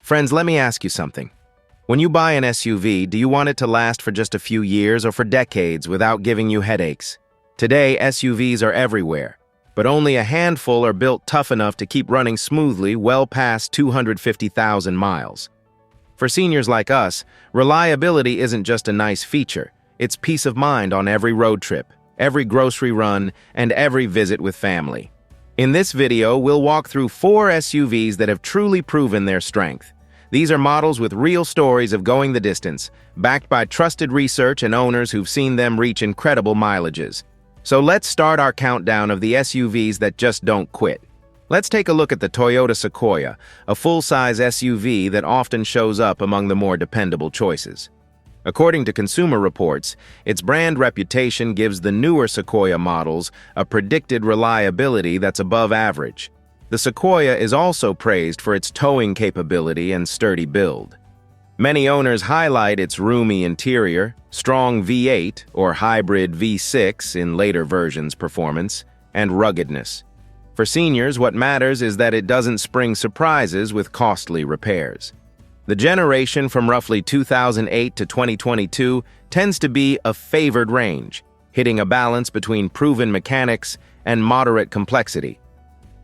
Friends, let me ask you something. When you buy an SUV, do you want it to last for just a few years or for decades without giving you headaches? Today, SUVs are everywhere, but only a handful are built tough enough to keep running smoothly well past 250,000 miles. For seniors like us, reliability isn't just a nice feature, it's peace of mind on every road trip, every grocery run, and every visit with family. In this video, we'll walk through 4 SUVs that have truly proven their strength. These are models with real stories of going the distance, backed by trusted research and owners who've seen them reach incredible mileages. So let's start our countdown of the SUVs that just don't quit. Let's take a look at the Toyota Sequoia, a full-size SUV that often shows up among the more dependable choices. According to Consumer Reports, its brand reputation gives the newer Sequoia models a predicted reliability that's above average. The Sequoia is also praised for its towing capability and sturdy build. Many owners highlight its roomy interior, strong V8 or hybrid V6 in later versions performance, and ruggedness. For seniors, what matters is that it doesn't spring surprises with costly repairs. The generation from roughly 2008 to 2022 tends to be a favored range, hitting a balance between proven mechanics and moderate complexity.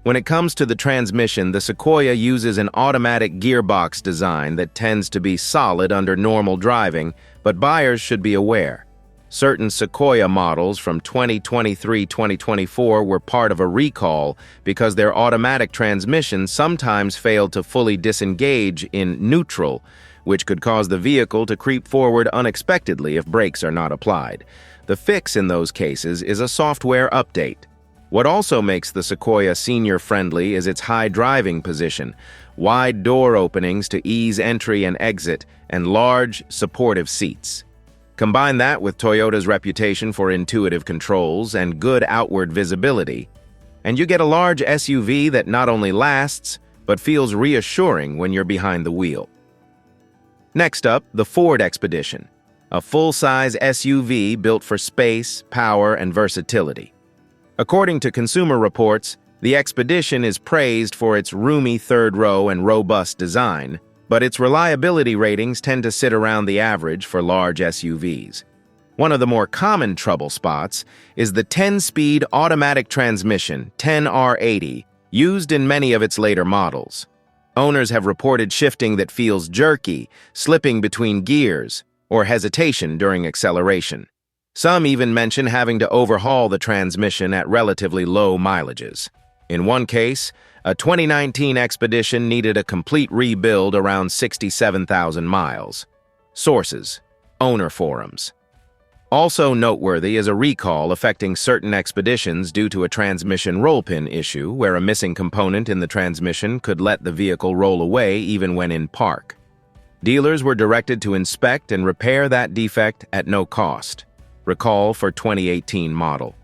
When it comes to the transmission, the Sequoia uses an automatic gearbox design that tends to be solid under normal driving, but buyers should be aware. Certain Sequoia models from 2023-2024 were part of a recall because their automatic transmission sometimes failed to fully disengage in neutral, which could cause the vehicle to creep forward unexpectedly if brakes are not applied. The fix in those cases is a software update. What also makes the Sequoia senior-friendly is its high driving position, wide door openings to ease entry and exit, and large, supportive seats. Combine that with Toyota's reputation for intuitive controls and good outward visibility, and you get a large SUV that not only lasts, but feels reassuring when you're behind the wheel. Next up, the Ford Expedition, a full-size SUV built for space, power, and versatility. According to Consumer Reports, the Expedition is praised for its roomy third row and robust design, but its reliability ratings tend to sit around the average for large SUVs. One of the more common trouble spots is the 10-speed automatic transmission, 10R80, used in many of its later models. Owners have reported shifting that feels jerky, slipping between gears, or hesitation during acceleration. Some even mention having to overhaul the transmission at relatively low mileages. In one case, a 2019 Expedition needed a complete rebuild around 67,000 miles. Sources: owner forums. Also noteworthy is a recall affecting certain Expeditions due to a transmission roll pin issue where a missing component in the transmission could let the vehicle roll away even when in park. Dealers were directed to inspect and repair that defect at no cost. Recall for 2018 model.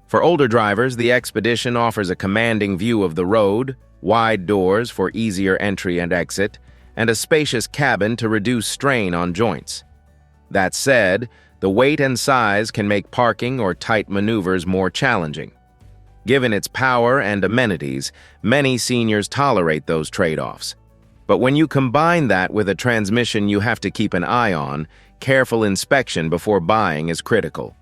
For older drivers, the Expedition offers a commanding view of the road, wide doors for easier entry and exit, and a spacious cabin to reduce strain on joints. That said, the weight and size can make parking or tight maneuvers more challenging. Given its power and amenities, many seniors tolerate those trade-offs. But when you combine that with a transmission you have to keep an eye on, careful inspection before buying is critical.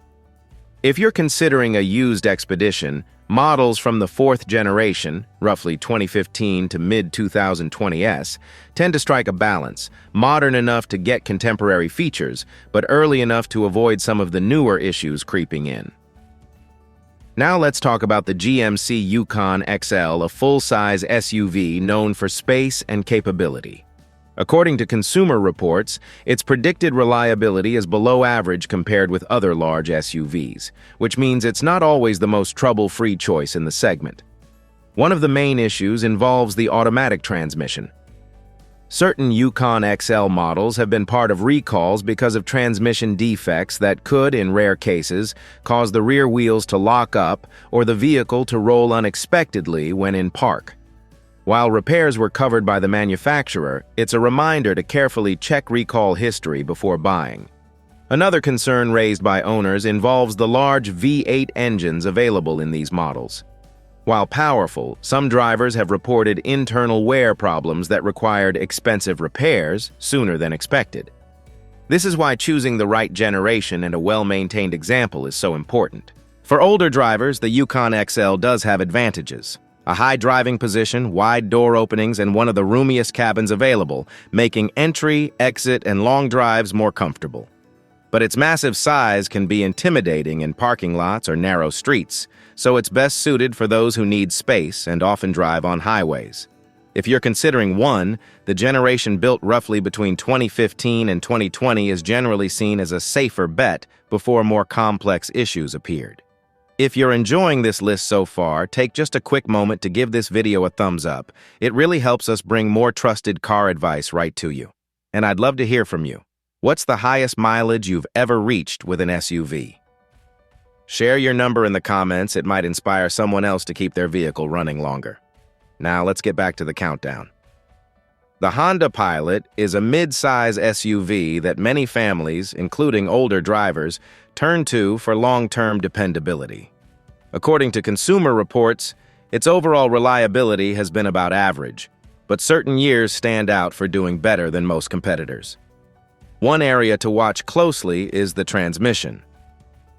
If you're considering a used Expedition, models from the 4th generation, roughly 2015 to mid-2020s, tend to strike a balance, modern enough to get contemporary features, but early enough to avoid some of the newer issues creeping in. Now let's talk about the GMC Yukon XL, a full-size SUV known for space and capability. According to Consumer Reports, its predicted reliability is below average compared with other large SUVs, which means it's not always the most trouble-free choice in the segment. One of the main issues involves the automatic transmission. Certain Yukon XL models have been part of recalls because of transmission defects that could, in rare cases, cause the rear wheels to lock up or the vehicle to roll unexpectedly when in park. While repairs were covered by the manufacturer, it's a reminder to carefully check recall history before buying. Another concern raised by owners involves the large V8 engines available in these models. While powerful, some drivers have reported internal wear problems that required expensive repairs sooner than expected. This is why choosing the right generation and a well-maintained example is so important. For older drivers, the Yukon XL does have advantages. A high driving position, wide door openings, and one of the roomiest cabins available, making entry, exit, and long drives more comfortable. But its massive size can be intimidating in parking lots or narrow streets, so it's best suited for those who need space and often drive on highways. If you're considering one, the generation built roughly between 2015 and 2020 is generally seen as a safer bet before more complex issues appeared. If you're enjoying this list so far, take just a quick moment to give this video a thumbs up. It really helps us bring more trusted car advice right to you. And I'd love to hear from you. What's the highest mileage you've ever reached with an SUV? Share your number in the comments. It might inspire someone else to keep their vehicle running longer. Now let's get back to the countdown. The Honda Pilot is a mid-size SUV that many families, including older drivers, turn to for long-term dependability. According to Consumer Reports, its overall reliability has been about average, but certain years stand out for doing better than most competitors. One area to watch closely is the transmission.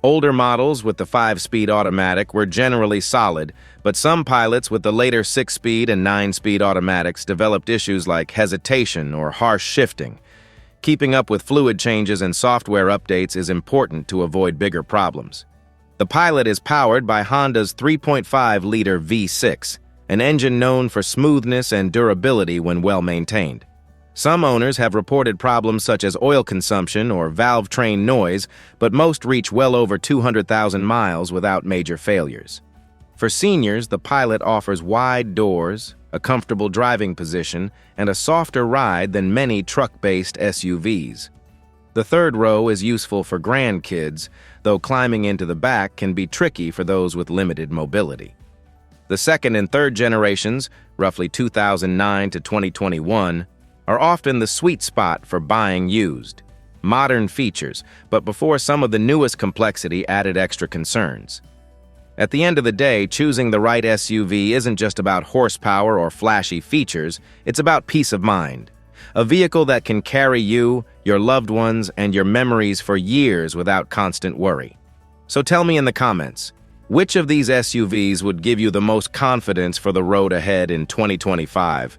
Older models with the 5-speed automatic were generally solid, but some pilots with the later 6-speed and 9-speed automatics developed issues like hesitation or harsh shifting. Keeping up with fluid changes and software updates is important to avoid bigger problems. The Pilot is powered by Honda's 3.5-liter V6, an engine known for smoothness and durability when well maintained. Some owners have reported problems such as oil consumption or valve train noise, but most reach well over 200,000 miles without major failures. For seniors, the Pilot offers wide doors, a comfortable driving position, and a softer ride than many truck-based SUVs. The third row is useful for grandkids, though climbing into the back can be tricky for those with limited mobility. The second and third generations, roughly 2009 to 2021, are often the sweet spot for buying used. Modern features, but before some of the newest complexity added extra concerns. At the end of the day, choosing the right SUV isn't just about horsepower or flashy features, it's about peace of mind. A vehicle that can carry you, your loved ones, and your memories for years without constant worry. So tell me in the comments, which of these SUVs would give you the most confidence for the road ahead in 2025?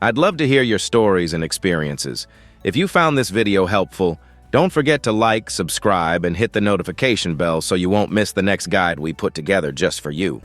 I'd love to hear your stories and experiences. If you found this video helpful, don't forget to like, subscribe, and hit the notification bell so you won't miss the next guide we put together just for you.